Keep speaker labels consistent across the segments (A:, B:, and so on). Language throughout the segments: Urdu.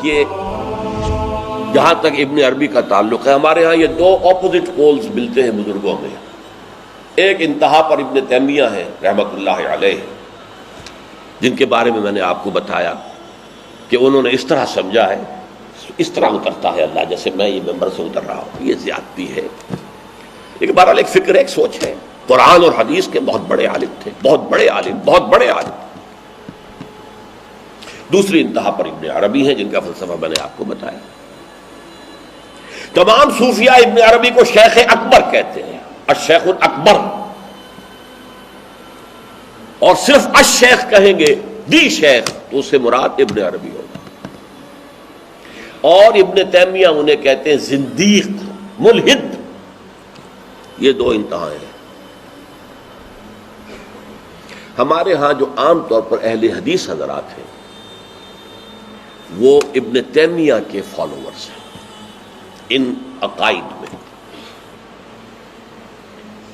A: دیکھیے جہاں تک ابن عربی کا تعلق ہے، ہمارے ہاں یہ دو اپوزٹ پولز ملتے ہیں بزرگوں میں. ایک انتہا پر ابن تیمیہ ہے رحمۃ اللہ علیہ، جن کے بارے میں نے آپ کو بتایا کہ انہوں نے اس طرح سمجھا ہے، اس طرح اترتا ہے اللہ جیسے میں یہ ممبر سے اتر رہا ہوں، یہ زیادتی ہے. لیکن بہرحال ایک فکر ہے، ایک سوچ ہے. قرآن اور حدیث کے بہت بڑے عالم تھے، بہت بڑے عالم، بہت بڑے عالم. دوسری انتہا پر ابن عربی ہیں جن کا فلسفہ میں نے آپ کو بتایا. تمام صوفیاء ابن عربی کو شیخ اکبر کہتے ہیں، الشیخ الاکبر، اور صرف الشیخ کہیں گے، دی شیخ، تو اس سے مراد ابن عربی ہوگا. اور ابن تیمیہ انہیں کہتے ہیں زندیق، ملحد. یہ دو انتہائیں ہیں. ہمارے ہاں جو عام طور پر اہل حدیث حضرات ہیں وہ ابن تیمیہ کے فالوورز ہیں ان عقائد میں.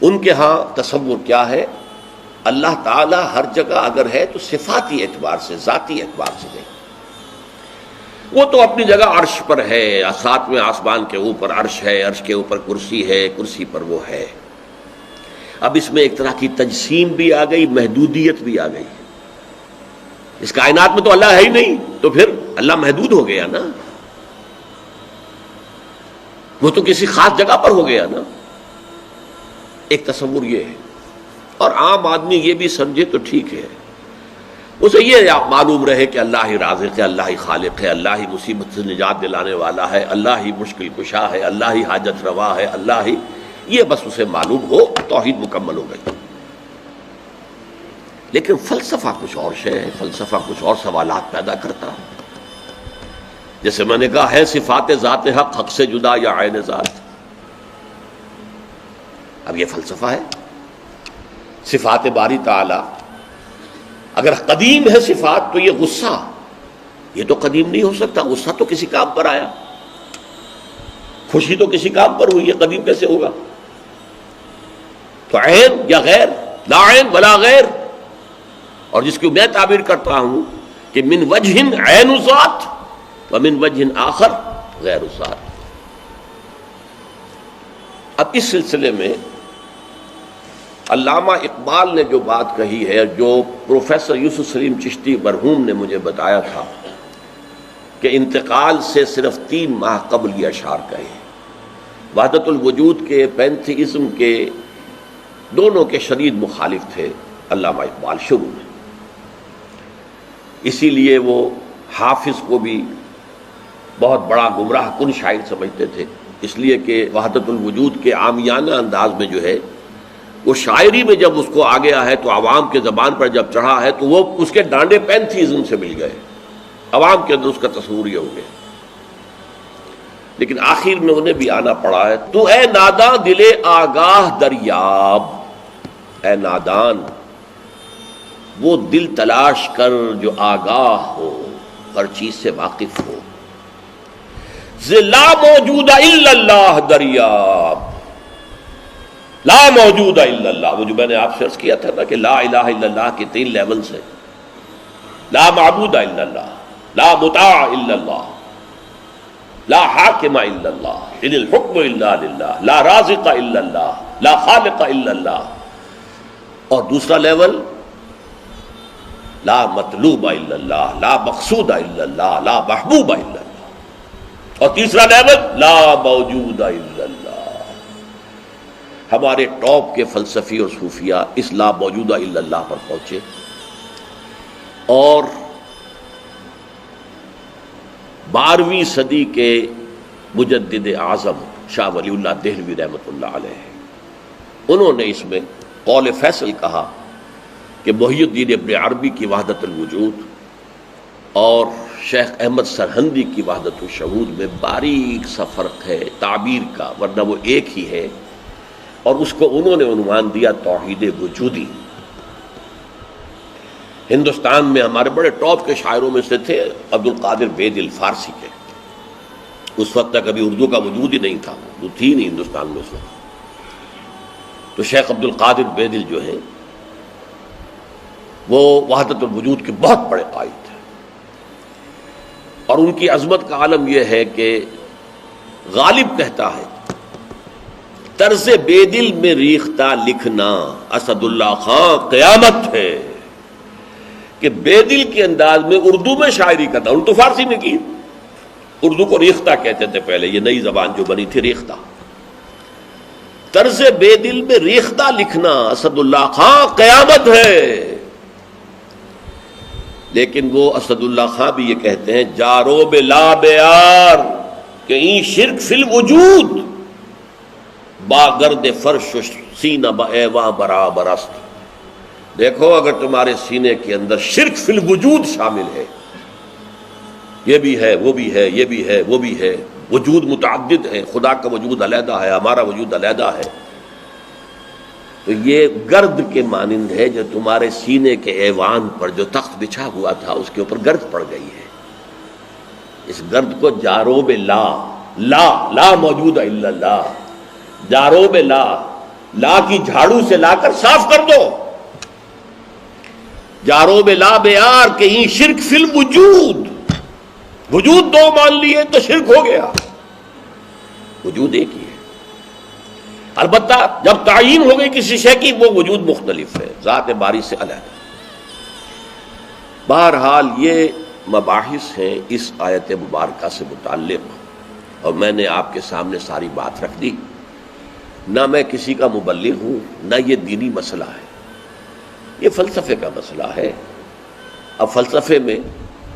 A: ان کے ہاں تصور کیا ہے؟ اللہ تعالیٰ ہر جگہ اگر ہے تو صفاتی اعتبار سے، ذاتی اعتبار سے نہیں. وہ تو اپنی جگہ عرش پر ہے، ساتویں آسمان کے اوپر عرش ہے، عرش کے اوپر کرسی ہے، کرسی پر وہ ہے. اب اس میں ایک طرح کی تجسیم بھی آ گئی، محدودیت بھی آ گئی. اس کائنات میں تو اللہ ہے ہی نہیں، تو پھر اللہ محدود ہو گیا نا، وہ تو کسی خاص جگہ پر ہو گیا نا. ایک تصور یہ ہے. اور عام آدمی یہ بھی سمجھے تو ٹھیک ہے، اسے یہ معلوم رہے کہ اللہ ہی رازق ہے، اللہ ہی خالق ہے، اللہ ہی مصیبت سے نجات دلانے والا ہے، اللہ ہی مشکل کشا ہے، اللہ ہی حاجت روا ہے، اللہ ہی، یہ بس اسے معلوم ہو، توحید مکمل ہو گئی. لیکن فلسفہ کچھ اور شے ہے، فلسفہ کچھ اور سوالات پیدا کرتا ہے. جیسے میں نے کہا ہے صفات ذات حق حق سے جدا یا عین ذات. اب یہ فلسفہ ہے. صفات باری تعالی اگر قدیم ہے صفات تو یہ غصہ، یہ تو قدیم نہیں ہو سکتا. غصہ تو کسی کام پر آیا، خوشی تو کسی کام پر ہوئی، یہ قدیم کیسے ہوگا؟ تو عین یا غیر، لا عین ولا غیر. اور جس کی میں تعبیر کرتا ہوں کہ من وجہ عین ذات ومن وجہ آخر غیر ذات. اب اس سلسلے میں علامہ اقبال نے جو بات کہی ہے، جو پروفیسر یوسف سلیم چشتی مرحوم نے مجھے بتایا تھا کہ انتقال سے صرف 3 ماہ قبل یہ اشعار کہے. وحدت الوجود کے، پینتھیزم کے، دونوں کے شدید مخالف تھے علامہ اقبال شروع میں. اسی لیے وہ حافظ کو بھی بہت بڑا گمراہ کن شاعر سمجھتے تھے، اس لیے کہ وحدت الوجود کے عامیانہ انداز میں جو ہے وہ شاعری میں جب اس کو آ گیا ہے تو عوام کے زبان پر جب چڑھا ہے تو وہ اس کے ڈانڈے پینتھیزم سے مل گئے، عوام کے اندر اس کا تصور یہ ہو گیا. لیکن آخر میں انہیں بھی آنا پڑا ہے. تو اے ناداں دل آگاہ دریاب، اے نادان وہ دل تلاش کر جو آگاہ ہو، ہر چیز سے واقف ہو. لا موجود الا اللہ دریاب، لا موجود الا اللہ. وہ جو میں نے آپ سے عرض کیا تھا نا کہ لا الہ الا اللہ کے 3 لیولز ہیں. لا معبود الا اللہ، لا مطاع الا اللہ، لا حاکم الا اللہ، ان الحکم الا للہ، لا رازق الا اللہ، لا خالق الا اللہ. اور دوسرا لیول لا مطلوب الا اللہ، لا مقصود الا اللہ، لا محبوب الا اللہ. اور تیسرا لیول لا موجود الا اللہ. ہمارے ٹاپ کے فلسفی اور صوفیاء اس لا موجودہ الا اللہ پر پہنچے. اور 12ویں صدی کے مجدد اعظم شاہ ولی اللہ دہلوی رحمۃ اللہ علیہ، انہوں نے اس میں قول فیصل کہا کہ محی الدین ابن عربی کی وحدت الوجود اور شیخ احمد سرہندی کی وحدت الشہود میں باریک سا فرق ہے تعبیر کا، ورنہ وہ ایک ہی ہے. اور اس کو انہوں نے عنوان دیا توحید وجودی. ہندوستان میں ہمارے بڑے ٹاپ کے شاعروں میں سے تھے عبد القادر بیدل فارسی کے. اس وقت تک ابھی اردو کا وجود ہی نہیں تھا، اردو تھی نہیں ہندوستان میں اس وقت. تو شیخ عبد القادر بیدل جو ہیں وہ وحدت الوجود کے بہت بڑے قائد تھے. اور ان کی عظمت کا عالم یہ ہے کہ غالب کہتا ہے طرز بے دل میں ریختہ لکھنا اسد اللہ خان قیامت ہے، کہ بے دل کے انداز میں اردو میں شاعری کرتا، ان تو فارسی میں کی، اردو کو ریختہ کہتے تھے پہلے، یہ نئی زبان جو بنی تھی ریختہ، طرز بے دل میں ریختہ لکھنا اسد اللہ خان قیامت ہے۔ لیکن وہ اسد اللہ خان بھی یہ کہتے ہیں جارو بلا بیار کہ این شرک فی الوجود باگرد فرش سینہ بایواں برابر است۔ دیکھو اگر تمہارے سینے کے اندر شرک فی الوجود شامل ہے، یہ بھی ہے وہ بھی ہے یہ بھی ہے وہ بھی ہے، وجود متعدد ہے، خدا کا وجود علیحدہ ہے، ہمارا وجود علیحدہ ہے، تو یہ گرد کے مانند ہے جو تمہارے سینے کے ایوان پر جو تخت بچھا ہوا تھا اس کے اوپر گرد پڑ گئی ہے۔ اس گرد کو جاروب لا، لا موجود ہے الا اللہ، جاروب لا کی جھاڑو سے لا کر صاف کر دو، جاروب لا بیار کہ یہ شرک فی الوجود، وجود دو مان لیے تو شرک ہو گیا، وجود ایک ہی ہے۔ البتہ جب تعین ہو گئی کسی شے کی وہ وجود مختلف ہے، ذات باری سے علیحدہ۔ بہرحال یہ مباحث ہیں اس آیت مبارکہ سے متعلق، اور میں نے آپ کے سامنے ساری بات رکھ دی۔ نہ میں کسی کا مبلغ ہوں، نہ یہ دینی مسئلہ ہے، یہ فلسفے کا مسئلہ ہے۔ اب فلسفے میں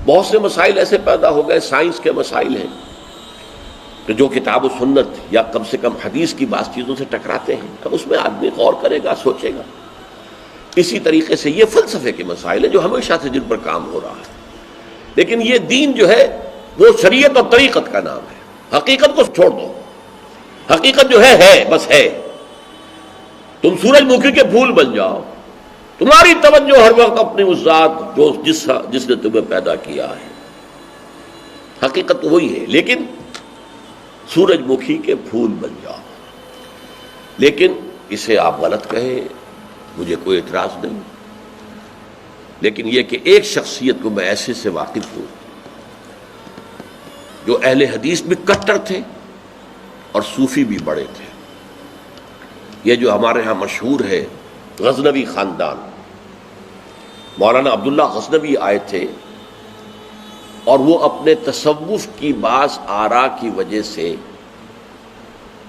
A: بہت سے مسائل ایسے پیدا ہو گئے، سائنس کے مسائل ہیں کہ جو کتاب و سنت یا کم سے کم حدیث کی بعض چیزوں سے ٹکراتے ہیں، اب اس میں آدمی غور کرے گا، سوچے گا۔ اسی طریقے سے یہ فلسفے کے مسائل ہیں جو ہمیشہ سے جن پر کام ہو رہا ہے، لیکن یہ دین جو ہے وہ شریعت اور طریقت کا نام ہے۔ حقیقت کو چھوڑ دو، حقیقت جو ہے بس ہے۔ تم سورج مکھی کے پھول بن جاؤ، تمہاری توجہ ہر وقت اپنی اس ذات جو جس نے تمہیں پیدا کیا ہے، حقیقت تو وہی ہے، لیکن سورج مکھی کے پھول بن جاؤ۔ لیکن اسے آپ غلط کہیں، مجھے کوئی اعتراض نہیں، لیکن یہ کہ ایک شخصیت کو میں ایسے سے واقف ہوں جو اہل حدیث بھی کٹر تھے اور صوفی بھی بڑے تھے۔ یہ جو ہمارے ہاں مشہور ہے غزنوی خاندان، مولانا عبداللہ غزنوی آئے تھے اور وہ اپنے تصوف کی بعض آراء کی وجہ سے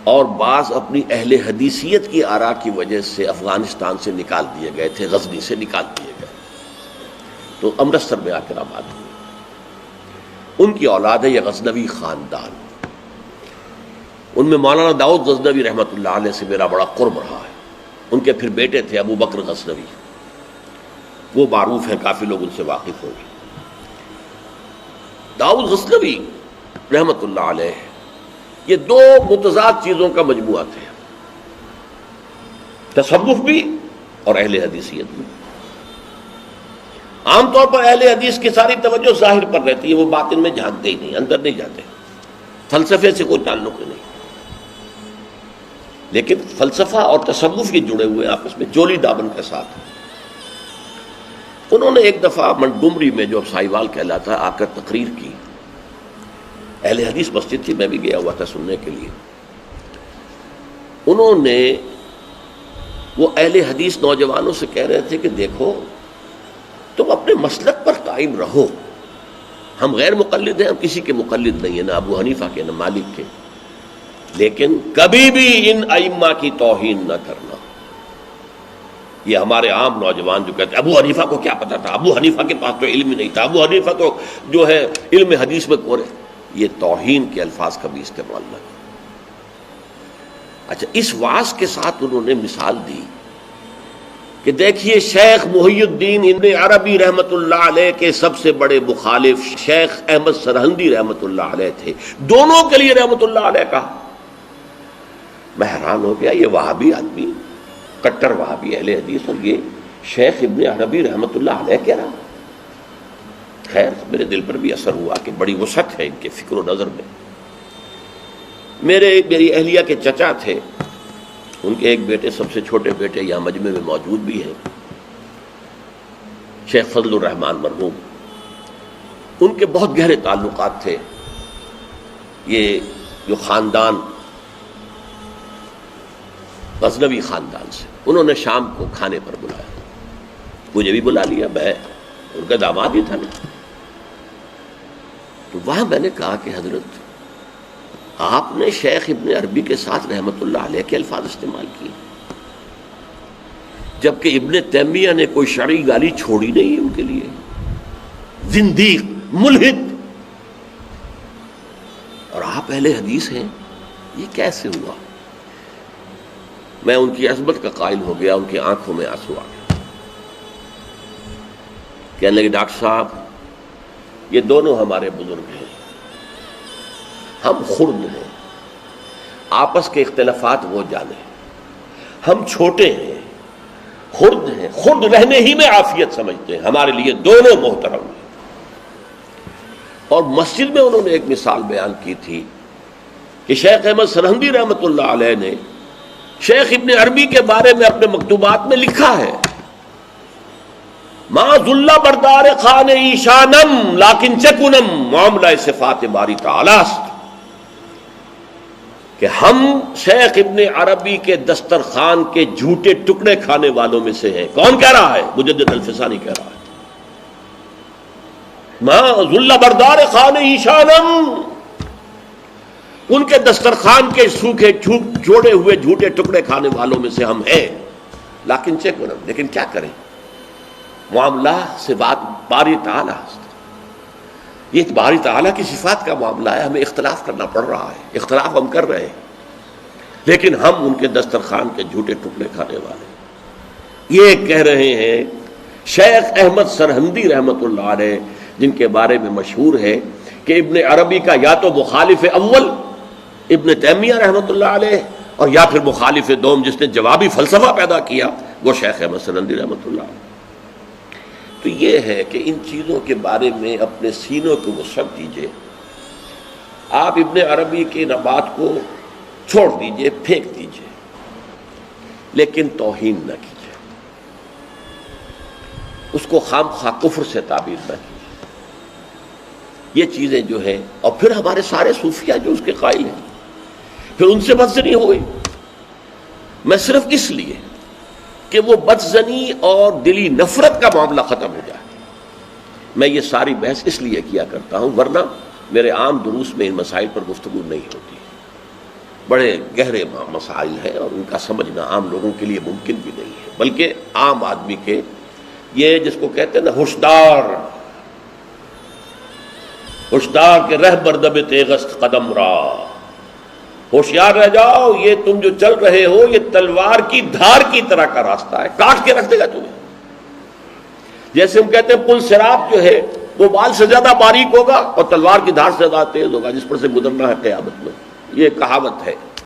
A: اور بعض اپنی اہل حدیثیت کی آراء کی وجہ سے افغانستان سے نکال دیے گئے تھے، غزنی سے نکال دیے گئے، تو امرتسر میں آ کر آباد ہوئے۔ ان کی اولاد ہے یہ غزنوی خاندان۔ ان میں مولانا داؤد غزنوی رحمۃ اللہ علیہ سے میرا بڑا قرب رہا ہے۔ ان کے پھر بیٹے تھے ابو بکر غزنوی، وہ معروف ہیں، کافی لوگ ان سے واقف ہوں گے۔ داؤد غزنوی رحمۃ اللہ علیہ یہ دو متضاد چیزوں کا مجموعہ تھے، تصوف بھی اور اہل حدیثیت بھی۔ عام طور پر اہل حدیث کی ساری توجہ ظاہر پر رہتی ہے، وہ باطن میں جانتے ہی نہیں، اندر نہیں جاتے، فلسفے سے کوئی تعلق ہی نہیں۔ لیکن فلسفہ اور تصوف یہ جڑے ہوئے آپس میں چولی دامن کے ساتھ۔ انہوں نے ایک دفعہ منٹگمری میں جو سائیوال کہلاتا ہے آ کر تقریر کی، اہل حدیث مسجد تھی، میں بھی گیا ہوا تھا سننے کے لیے۔ انہوں نے وہ اہل حدیث نوجوانوں سے کہہ رہے تھے کہ دیکھو تم اپنے مسلک پر قائم رہو، ہم غیر مقلد ہیں، ہم کسی کے مقلد نہیں ہیں، نہ ابو حنیفہ کے نہ مالک کے، لیکن کبھی بھی ان ائمہ کی توہین نہ کرنا۔ یہ ہمارے عام نوجوان جو کہتے ہیں ابو حنیفہ کو کیا پتا تھا، ابو حنیفہ کے پاس تو علم ہی نہیں تھا، ابو حنیفہ تو جو ہے علم حدیث میں کورے، یہ توہین کے الفاظ کبھی استعمال نہ کریں۔ اچھا، اس واعظ کے ساتھ انہوں نے مثال دی کہ دیکھیے شیخ محی الدین ابن عربی رحمۃ اللہ علیہ کے سب سے بڑے مخالف شیخ احمد سرہندی رحمۃ اللہ علیہ تھے، دونوں کے لیے رحمۃ اللہ علیہ کہا۔ میں حیران ہو گیا، یہ وہابی آدمی، کٹر وہابی اہل حدیث، اور یہ شیخ ابن عربی رحمۃ اللہ علیہ کہہ رہا۔ خیر میرے دل پر بھی اثر ہوا کہ بڑی وسعت ہے ان کے فکر و نظر میں۔ میری اہلیہ کے چچا تھے، ان کے ایک بیٹے، سب سے چھوٹے بیٹے یہاں مجمع میں موجود بھی ہیں، شیخ فضل الرحمان مرحوم۔ ان کے بہت گہرے تعلقات تھے یہ جو خاندان غزنوی خاندان سے. انہوں نے شام کو کھانے پر بلایا, مجھے بھی بلا لیا, میں ان کا داماد ہی تھا نا. تو وہاں میں نے کہا کہ حضرت آپ نے شیخ ابن عربی کے ساتھ رحمت اللہ علیہ کے الفاظ استعمال کیے, جبکہ ابن تیمیہ نے کوئی شرعی گالی چھوڑی نہیں ان کے لیے. زندیق, ملحد, اور آپ اہل حدیث ہیں, یہ کیسے ہوا؟ میں ان کی عظمت کا قائل ہو گیا, ان کی آنکھوں میں آنسو آ گیا. کہنے لگے ڈاکٹر صاحب یہ دونوں ہمارے بزرگ ہیں, ہم خرد ہیں, آپس کے اختلافات وہ جانے, ہم چھوٹے ہیں, خرد ہیں, خرد رہنے ہی میں عافیت سمجھتے ہیں, ہمارے لیے دونوں محترم ہیں. اور مسجد میں انہوں نے ایک مثال بیان کی تھی کہ شیخ احمد سرہندی رحمۃ اللہ علیہ نے شیخ ابن عربی کے بارے میں اپنے مکتوبات میں لکھا ہے, ما ذل بردار خان ایشانم لیکن چکنم معاملہ صفات باری تعالی است, کہ ہم شیخ ابن عربی کے دسترخوان کے جھوٹے ٹکڑے کھانے والوں میں سے ہیں. کون کہہ رہا ہے؟ مجدد الفسانی کہہ رہا ہے. ما ذل بردار خان ایشانم, ان کے دسترخوان کے سوکھے جوڑے ہوئے جھوٹے ٹکڑے کھانے والوں میں سے ہم ہیں. لیکن چکنم, لیکن کیا کریں, معاملہ سے بات باری تعالی است. یہ باری تعالیٰ کی صفات کا معاملہ ہے, ہمیں اختلاف کرنا پڑ رہا ہے, اختلاف ہم کر رہے ہیں, لیکن ہم ان کے دسترخوان کے جھوٹے ٹکڑے کھانے والے. یہ کہہ رہے ہیں شیخ احمد سرہندی رحمۃ اللہ علیہ, جن کے بارے میں مشہور ہے کہ ابن عربی کا یا تو مخالف اول ابن تیمیہ رحمۃ اللہ علیہ, اور یا پھر مخالف دوم جس نے جوابی فلسفہ پیدا کیا وہ شیخ احمد سرہندی رحمۃ اللہ علیہ. تو یہ ہے کہ ان چیزوں کے بارے میں اپنے سینوں کو وسعت دیجیے. آپ ابن عربی کی بات کو چھوڑ دیجیے, پھینک دیجیے, لیکن توہین نہ کیجیے, اس کو خام خواہ کفر سے تعبیر نہ کیجیے. یہ چیزیں جو ہیں, اور پھر ہمارے سارے صوفیہ جو اس کے قائل ہیں, پھر ان سے بدزنی ہوئی. میں صرف اس لیے کہ وہ بدزنی اور دلی نفرت کا معاملہ ختم ہو جائے, میں یہ ساری بحث اس لیے کیا کرتا ہوں, ورنہ میرے عام دروس میں ان مسائل پر گفتگو نہیں ہوتی. بڑے گہرے مسائل ہیں اور ان کا سمجھنا عام لوگوں کے لیے ممکن بھی نہیں ہے, بلکہ عام آدمی کے, یہ جس کو کہتے ہیں نا ہوشدار, ہوشدار کے رہ بردب تیغست قدم را, ہوشیار رہ جاؤ, یہ تم جو چل رہے ہو یہ تلوار کی دھار کی طرح کا راستہ ہے, کاٹ کے رکھ دے گا تمہیں. جیسے ہم کہتے ہیں پل صراط جو ہے وہ بال سے زیادہ باریک ہوگا اور تلوار کی دھار سے زیادہ تیز ہوگا, جس پر سے گزرنا ہے قیامت میں. یہ کہاوت ہے.